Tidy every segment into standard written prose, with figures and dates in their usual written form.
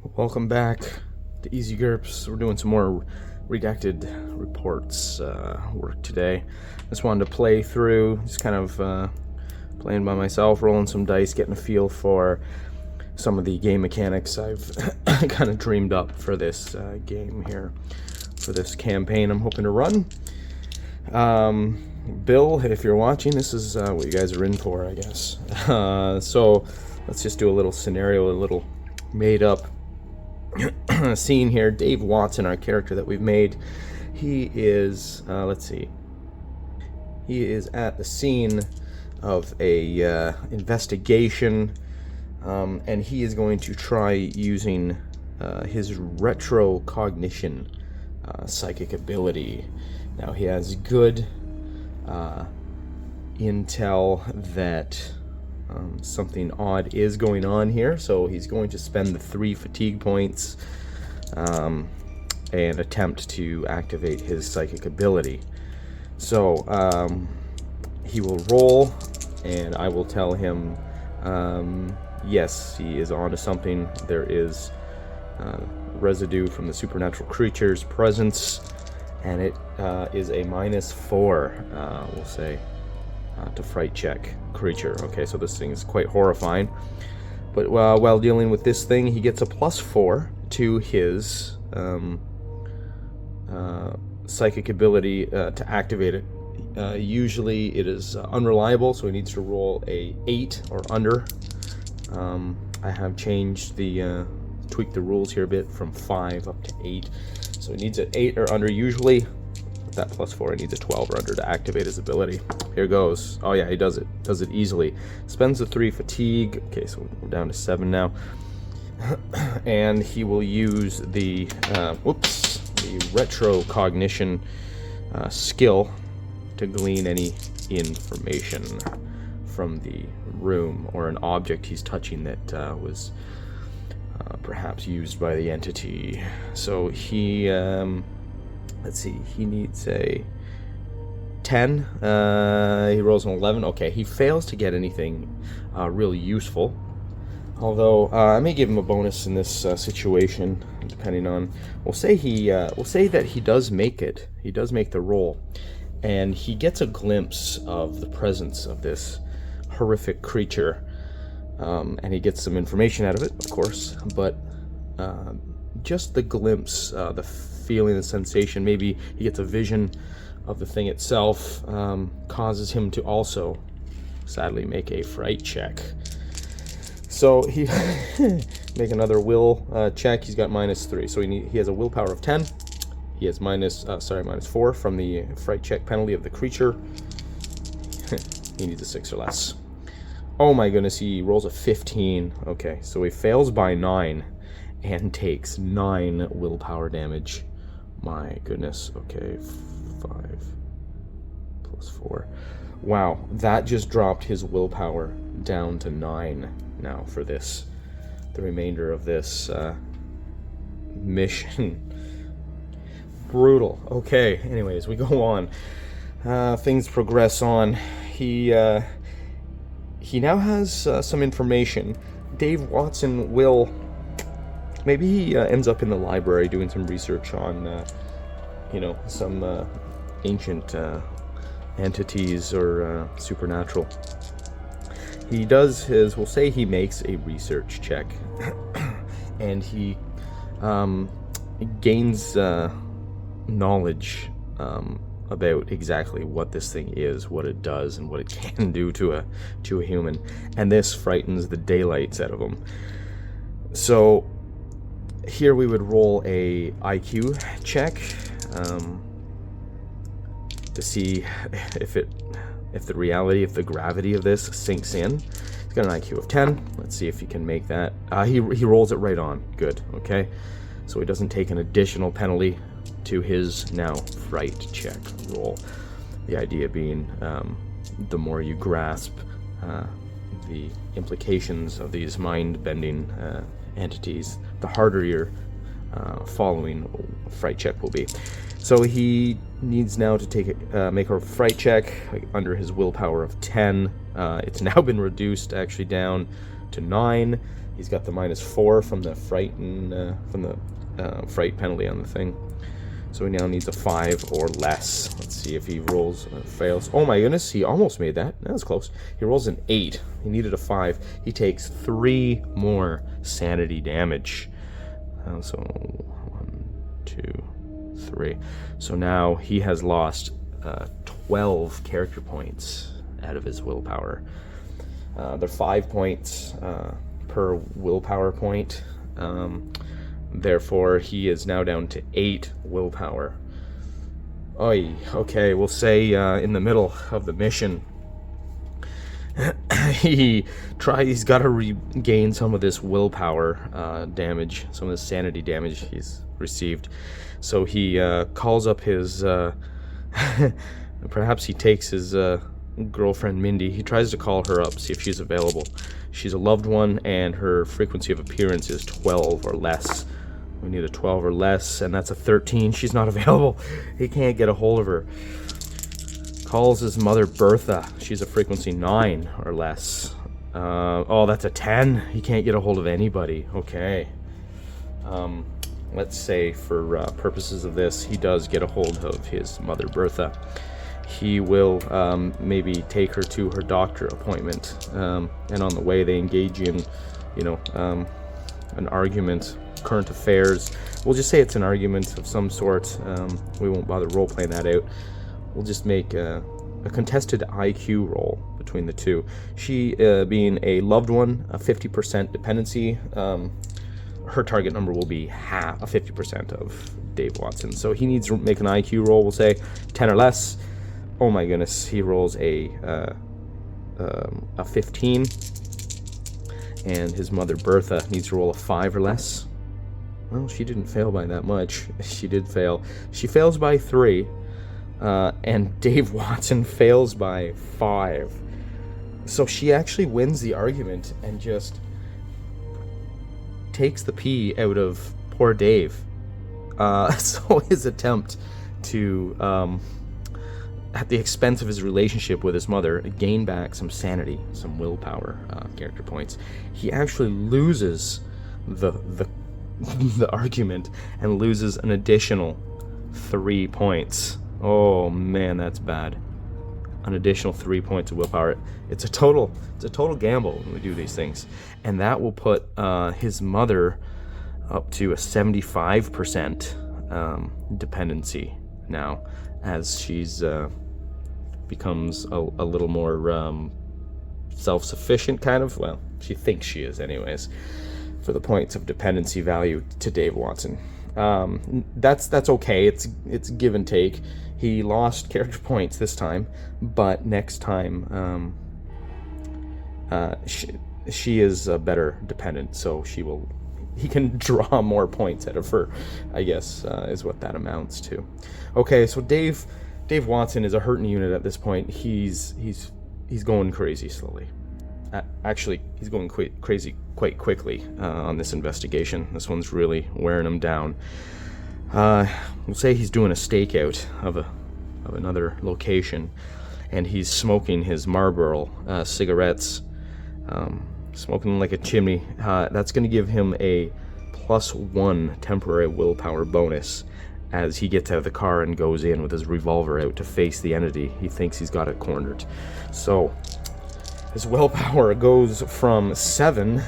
Welcome back to Easy GURPS. We're doing some more Redacted Reports work today. Just wanted to play through, just kind of playing by myself, rolling some dice, getting a feel for some of the game mechanics I've kind of dreamed up for this game here, for this campaign I'm hoping to run. Bill, if you're watching, this is what you guys are in for, I guess. So let's just do a little scenario, a little made-up scene here. Dave Watson, our character that we've made, he is, let's see, he is at the scene of a investigation, and he is going to try using his retrocognition psychic ability. Now, he has good intel that something odd is going on here, so he's going to spend the 3 fatigue points and attempt to activate his psychic ability. So he will roll, and I will tell him yes, he is onto something. There is residue from the supernatural creature's presence, and it is a -4, we'll say, to fright check creature. Okay, so this thing is quite horrifying. But while dealing with this thing, he gets a +4 to his psychic ability to activate it. Usually it is unreliable, so he needs to roll a 8 or under. I have changed tweaked the rules here a bit from 5 up to 8. So he needs an 8 or under usually. With that +4, he needs a 12 or under to activate his ability. Here goes. Oh yeah, he does it. Does it easily. Spends the 3 fatigue. Okay, so we're down to 7 now. And he will use the retrocognition skill to glean any information from the room or an object he's touching that was perhaps used by the entity. So he, let's see, he needs a 10. He rolls an 11. Okay, he fails to get anything really useful. Although I may give him a bonus in this situation, depending on. We'll say that he does make it. He does make the roll, and he gets a glimpse of the presence of this horrific creature, and he gets some information out of it, of course. But just the glimpse, the feeling, the sensation, maybe he gets a vision of the thing itself, causes him to also, sadly, make a fright check. So he make another will check. He's got -3, so he has a willpower of 10. He has -4 from the fright check penalty of the creature. He needs a 6 or less. Oh my goodness, he rolls a 15. Okay, so he fails by 9 and takes 9 willpower damage. My goodness. Okay, 5 + 4. Wow, that just dropped his willpower down to 9 now for this, the remainder of this mission. Brutal. Okay, anyways, we go on. Things progress on. He now has some information. Dave Watson will, maybe he ends up in the library doing some research on, some ancient entities or supernatural. He does his, we'll say he makes a research check, and he gains knowledge about exactly what this thing is, what it does, and what it can do to a human, and this frightens the daylights out of him. So here we would roll a IQ check to see if the gravity of this sinks in. He's got an IQ of 10. Let's see if he can make that. He rolls it right on. Good. Okay. So he doesn't take an additional penalty to his now fright check roll. The idea being, the more you grasp the implications of these mind-bending entities, the harder your following fright check will be. So he needs now to make a fright check under his willpower of 10. It's now been reduced actually down to 9. He's got the -4 from the fright and fright penalty on the thing. So he now needs a 5 or less. Let's see if he rolls fails. Oh my goodness, he almost made that. That was close. He rolls an 8. He needed a 5. He takes 3 more sanity damage. So 1, 2, 3. So now he has lost 12 character points out of his willpower. They're 5 points per willpower point. Therefore, he is now down to 8 willpower. Oy, okay, we'll say in the middle of the mission, he's got to regain some of this willpower damage, some of the sanity damage he's received. So he calls up his, perhaps he takes his girlfriend Mindy. He tries to call her up, see if she's available. She's a loved one, and her frequency of appearance is 12 or less. We need a 12 or less, and that's a 13. She's not available. He can't get a hold of her. Calls his mother Bertha. She's a frequency 9 or less. Oh, that's a 10. He can't get a hold of anybody. Okay. Let's say for purposes of this, he does get a hold of his mother Bertha. He will maybe take her to her doctor appointment, and on the way they engage in, an argument. Current affairs. We'll just say it's an argument of some sort. We won't bother role-playing that out. We'll just make a contested IQ roll between the two. She being a loved one, a 50% dependency. Her target number will be half, a 50% of Dave Watson. So he needs to make an IQ roll. We'll say 10 or less. Oh my goodness, he rolls a 15. And his mother Bertha needs to roll a 5 or less. Well, she didn't fail by that much. She did fail. She fails by 3, and Dave Watson fails by 5. So she actually wins the argument and just takes the pee out of poor Dave. So his attempt to, at the expense of his relationship with his mother, gain back some sanity, some willpower character points, he actually loses the argument and loses an additional 3 points. Oh man, that's bad. An additional 3 points of willpower. It's a total gamble when we do these things, and that will put his mother up to a 75% dependency now, as she's becomes a little more self-sufficient, kind of. Well, she thinks she is, anyways, for the points of dependency value to Dave Watson. That's okay. It's give and take. He lost character points this time, but next time she is a better dependent, so he can draw more points out of her, I guess, is what that amounts to. Okay, so Dave Watson is a hurting unit at this point. He's going crazy slowly. Actually, he's going crazy quite quickly on this investigation. This one's really wearing him down. We'll say he's doing a stakeout of another location, and he's smoking his Marlboro cigarettes, smoking like a chimney. That's going to give him a +1 temporary willpower bonus as he gets out of the car and goes in with his revolver out to face the entity. He thinks he's got it cornered. So his willpower goes from 7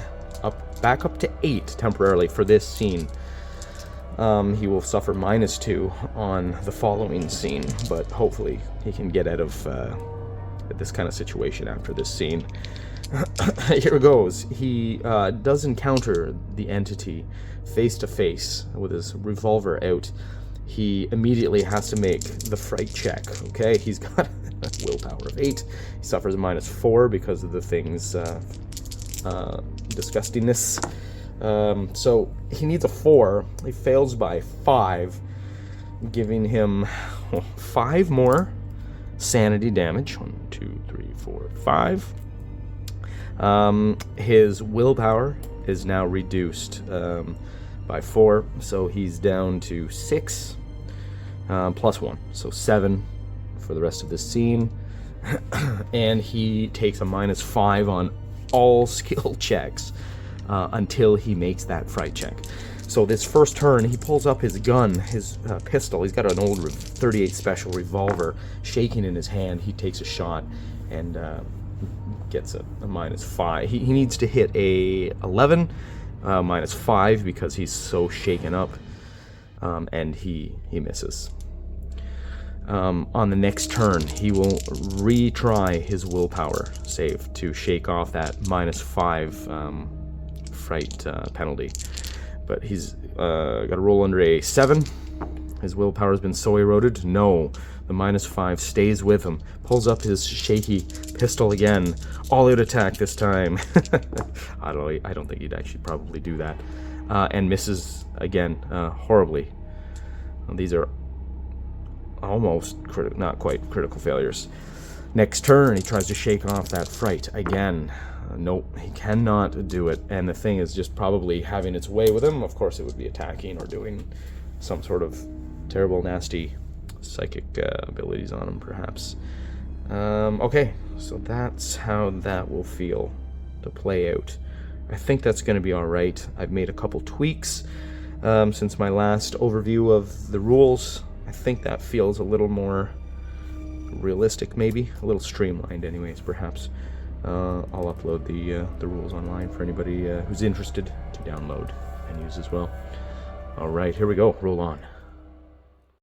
back up to 8 temporarily for this scene. He will suffer -2 on the following scene, but hopefully he can get out of this kind of situation after this scene. Here goes. He does encounter the entity face to face with his revolver out. He immediately has to make the fright check. Okay, he's got a willpower of 8. He suffers a -4 because of the thing's disgustingness. So he needs a 4. He fails by 5, giving him 5 more sanity damage. 1, 2, 3, 4, 5. His willpower is now reduced by 4, so he's down to 6 +1, so 7 for the rest of this scene. And he takes a -5 on all skill checks. until he makes that fright check. So this first turn, he pulls up his gun, his pistol. He's got an old 38 special revolver shaking in his hand. He takes a shot and gets a -5. He needs to hit a 11, -5 because he's so shaken up, and he misses. On the next turn, he will retry his willpower save to shake off that -5 fright penalty. But he's got to roll under a 7. His willpower has been so eroded. No, the -5 stays with him. Pulls up his shaky pistol again. All-out attack this time. I don't think he'd actually probably do that. And misses again horribly. These are almost not quite critical failures. Next turn, he tries to shake off that fright again. Nope, he cannot do it. And the thing is just probably having its way with him. Of course, it would be attacking or doing some sort of terrible, nasty psychic abilities on him, perhaps. Okay, so that's how that will feel to play out. I think that's going to be all right. I've made a couple tweaks since my last overview of the rules. I think that feels a little more realistic, maybe a little streamlined anyways, perhaps. I'll upload the rules online for anybody who's interested to download and use as well. All right, here we go. Roll on.